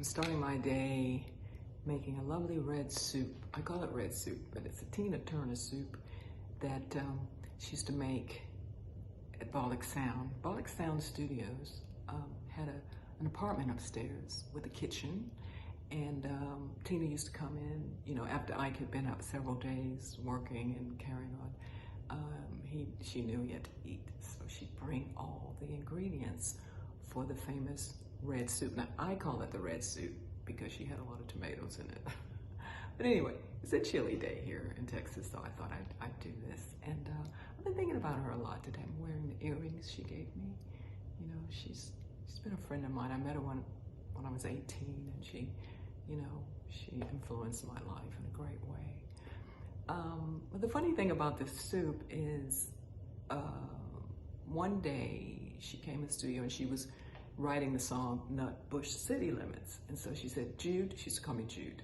starting my day making a lovely red soup. I call it red soup, but it's a Tina Turner soup that she used to make at Bolic Sound. Bolic Sound Studios had an apartment upstairs with a kitchen, and Tina used to come in, you know, after Ike had been up several days working and carrying on. She knew he had to eat, so she'd bring all the ingredients for the famous red soup. Now, I call it the red soup because she had a lot of tomatoes in it. But anyway, it's a chilly day here in Texas, so I thought I'd do this. And I've been thinking about her a lot today. I'm wearing the earrings she gave me. You know, she's been a friend of mine. I met her when I was 18, and she influenced my life in a great way. But the funny thing about this soup is one day she came in the studio and she was writing the song Nutbush City Limits. And so she said, Jude, she used to call me Jude.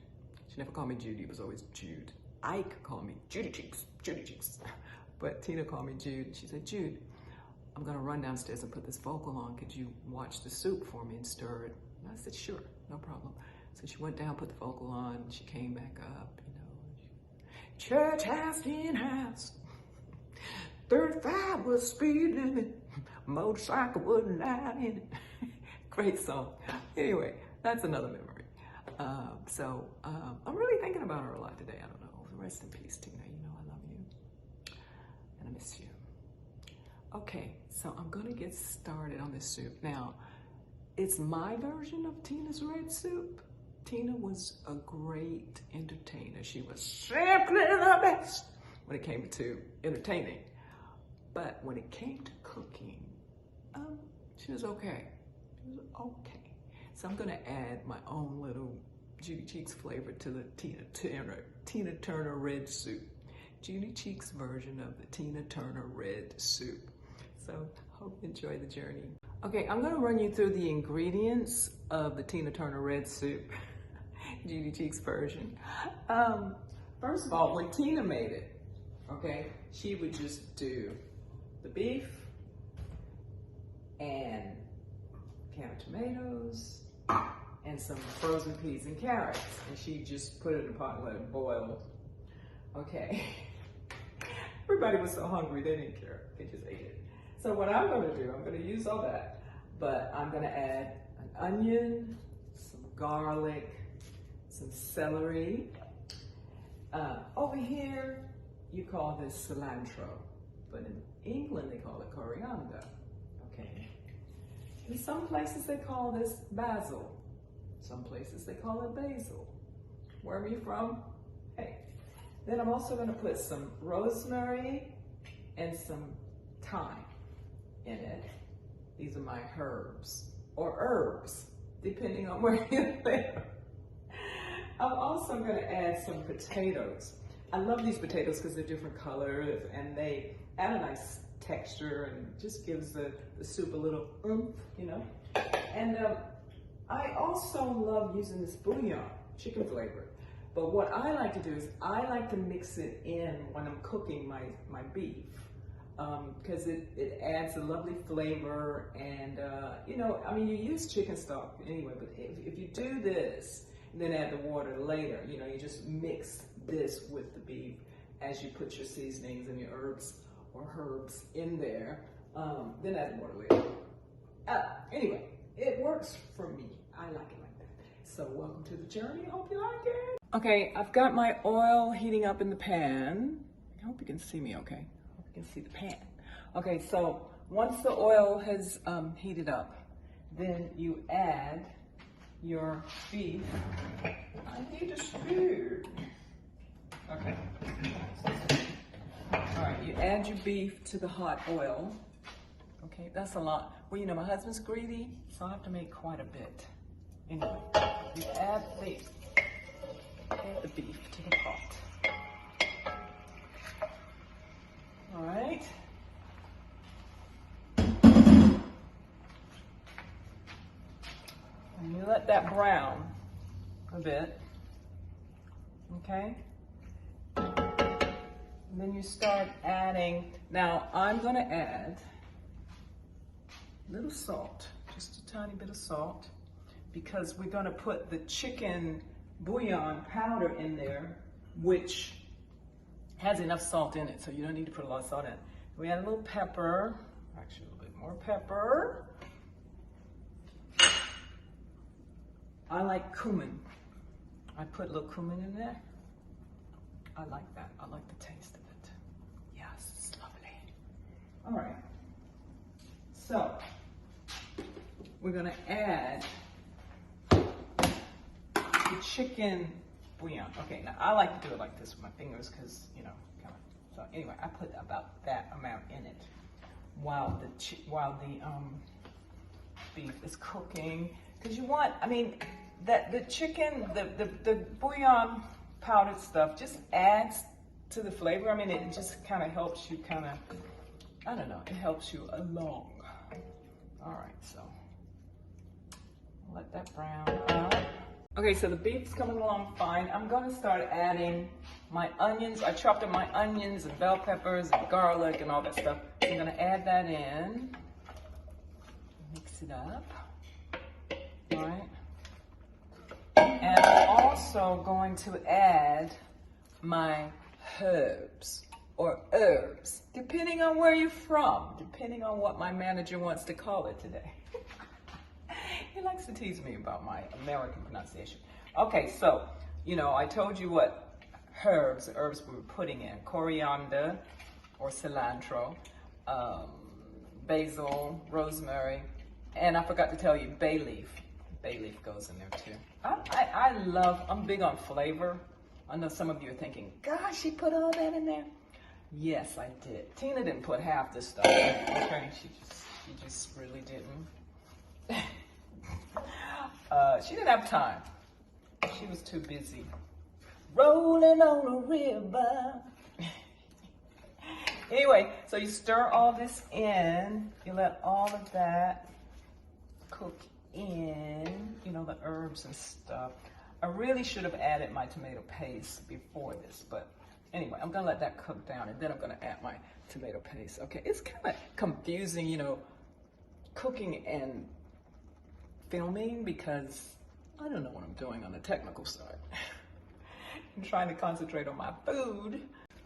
She never called me Judy, it was always Jude. Ike called me Judy Cheeks, Judy Cheeks. But Tina called me Jude. She said, Jude, I'm gonna run downstairs and put this vocal on. Could you watch the soup for me and stir it? And I said, sure, no problem. So she went down, put the vocal on, and she came back up, you know. Church house, tin house, 35 was speed limit, motorcycle wasn't allowed in it. Great song. Anyway, that's another memory. I'm really thinking about her a lot today. I don't know. Rest in peace, Tina. You know I love you and I miss you. Okay, so I'm gonna get started on this soup. Now, it's my version of Tina's red soup. Tina was a great entertainer. She was simply the best when it came to entertaining. But when it came to cooking, she was okay. She was okay. So I'm gonna add my own little Judy Cheeks flavor to the Tina Turner red soup. Judy Cheeks version of the Tina Turner red soup. So hope you enjoy the journey. Okay, I'm gonna run you through the ingredients of the Tina Turner red soup, Judy Cheeks version. First of all, when Tina made it, okay, she would just do the beef and a can of tomatoes and some frozen peas and carrots, and she just put it in a pot and let it boil. Okay. Everybody was so hungry, they didn't care. They just ate it. So what I'm gonna do, I'm gonna use all that, but I'm gonna add an onion, some garlic, some celery. Over here, you call this cilantro, but in England, they call it coriander, okay? In some places, they call this basil. Some places, they call it basil. Where are you from? Hey. Then I'm also gonna put some rosemary and some thyme in it. These are my herbs, or herbs, depending on where you live. I'm also gonna add some potatoes. I love these potatoes because they're different colors and they add a nice texture and just gives the soup a little oomph, you know? And I also love using this bouillon, chicken flavor. But what I like to do is I like to mix it in when I'm cooking my beef because it adds a lovely flavor and, you know, I mean, you use chicken stock anyway, but if you do this and then add the water later, you know, you just mix this with the beef as you put your seasonings and your herbs or herbs in there, then add the water later. Anyway, it works for me. I like it like that. So welcome to the journey. I hope you like it. Okay, I've got my oil heating up in the pan. I hope you can see me okay. I hope you can see the pan. Okay, so once the oil has heated up, then you add your beef. I need a spoon. Okay. All right, you add your beef to the hot oil. Okay, that's a lot. Well, you know, my husband's greedy, so I have to make quite a bit. Anyway, you add the beef to the pot. All right. And you let that brown a bit, okay? And then you start adding, now I'm gonna add a little salt, just a tiny bit of salt. because we're gonna put the chicken bouillon powder in there, which has enough salt in it, so you don't need to put a lot of salt in it. We add a little pepper, actually a little bit more pepper. I like cumin. I put a little cumin in there. I like that. I like the taste of it. Yes, it's lovely. All right. So, we're gonna add the chicken bouillon. Okay, now I like to do it like this with my fingers because, you know, kind of. So anyway, I put about that amount in it while the beef is cooking. Because you want, I mean, that the chicken, the bouillon powdered stuff just adds to the flavor. I mean, it just kind of helps you kind of, I don't know, it helps you along. All right, so let that brown out. Okay, so the beef's coming along fine. I'm gonna start adding my onions. I chopped up my onions and bell peppers and garlic and all that stuff. I'm gonna add that in, mix it up, all right? And I'm also going to add my herbs or herbs, depending on where you're from, depending on what my manager wants to call it today. He likes to tease me about my American pronunciation. Okay, so, you know, I told you what herbs we were putting in. Coriander or cilantro, basil, rosemary, and I forgot to tell you, bay leaf. Bay leaf goes in there too. I'm big on flavor. I know some of you are thinking, gosh, she put all that in there. Yes, I did. Tina didn't put half this stuff in. Okay, she just really didn't. She didn't have time. She was too busy rolling on a river. Anyway, so you stir all this in. You let all of that cook in, you know, the herbs and stuff. I really should have added my tomato paste before this, but anyway, I'm gonna let that cook down and then I'm gonna add my tomato paste. Okay, it's kind of confusing, you know, cooking and filming because I don't know what I'm doing on the technical side. I'm trying to concentrate on my food.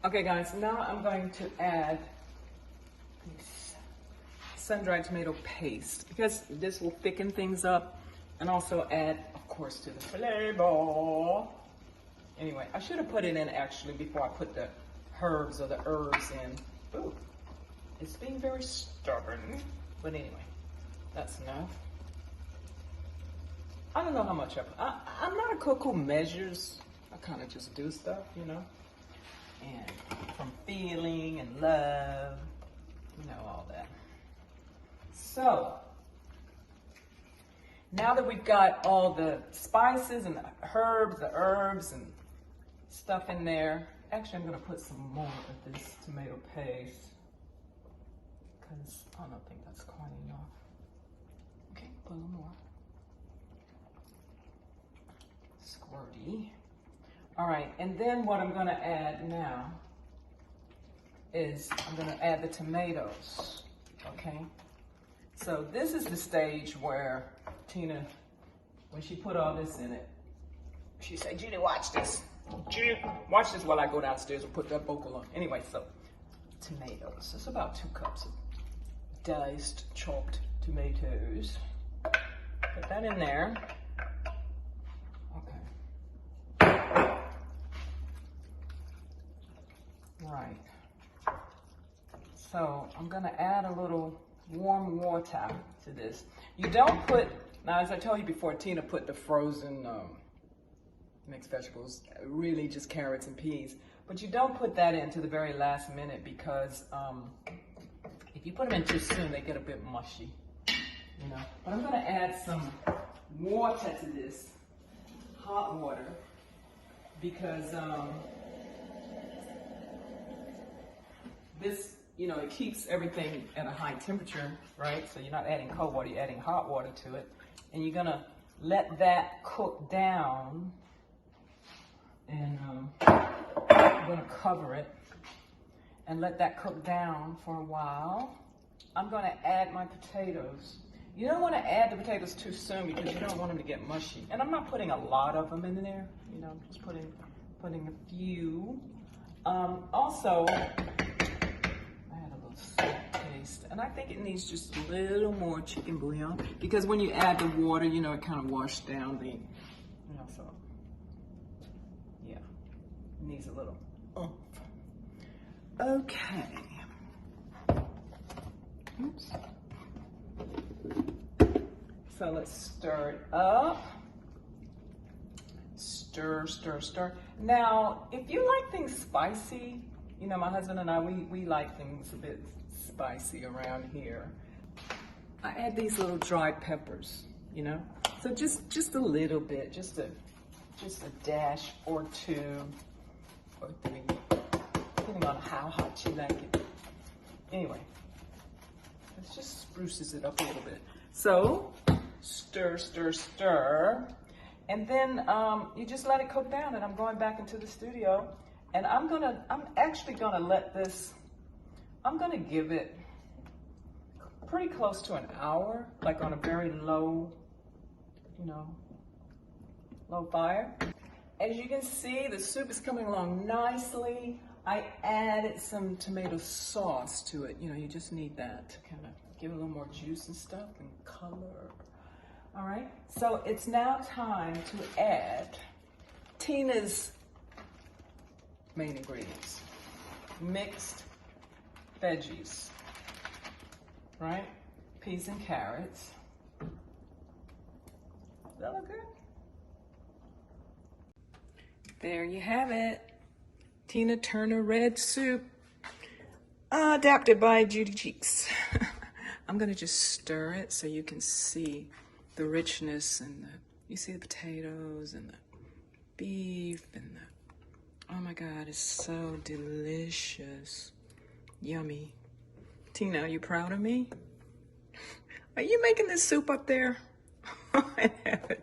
Okay guys, now I'm going to add this sun-dried tomato paste because this will thicken things up and also add, of course, to the flavor. Anyway, I should have put it in actually before I put the herbs or the herbs in. Ooh, it's being very stubborn. But anyway, that's enough. I don't know how much I'm not a cook who measures. I kind of just do stuff, you know, and from feeling and love, you know, all that. So now that we've got all the spices and the herbs and stuff in there, actually I'm gonna put some more of this tomato paste because I don't think that's quite enough. Okay, put a little more. Squirty. All right, and then what I'm gonna add now is I'm gonna add the tomatoes, okay? So this is the stage where Tina, when she put all this in it, she said, Judy, watch this. Judy, watch this while I go downstairs and put that vocal on. Anyway, so tomatoes. It's about 2 cups of diced, chopped tomatoes. Put that in there. Right. So I'm gonna add a little warm water to this. You don't put, now as I told you before, Tina put the frozen mixed vegetables, really just carrots and peas. But you don't put that in to the very last minute because if you put them in too soon, they get a bit mushy, you know. But I'm gonna add some water to this, hot water, because this, you know, it keeps everything at a high temperature, right? So you're not adding cold water, you're adding hot water to it. And you're gonna let that cook down. And I'm gonna cover it and let that cook down for a while. I'm gonna add my potatoes. You don't want to add the potatoes too soon because you don't want them to get mushy. And I'm not putting a lot of them in there. You know, I'm just putting a few. Also, I had a little salt taste, and I think it needs just a little more chicken bouillon because when you add the water, you know, it kind of washed down the, you know, so yeah, it needs a little oomph. Okay. Oops. So let's stir it up. Stir, stir, stir. Now, if you like things spicy, you know, my husband and I, we like things a bit spicy around here. I add these little dried peppers, you know? So just a little bit, just a dash or two or three, depending on how hot you like it. Anyway, it just spruces it up a little bit. So, stir, stir, stir. And then you just let it cook down, and I'm going back into the studio, and I'm actually gonna let this, I'm gonna give it pretty close to an hour, like on a very low, you know, low fire. As you can see, the soup is coming along nicely. I added some tomato sauce to it. You know, you just need that to kind of give it a little more juice and stuff and color. All right, so it's now time to add Tina's main ingredients. Mixed veggies, right? Peas and carrots. Does that look good? There you have it. Tina Turner red soup, adapted by Judy Cheeks. I'm gonna just stir it so you can see the richness and you see the potatoes and the beef and oh my God, it's so delicious. Yummy. Tina, are you proud of me? Are you making this soup up there? I have it.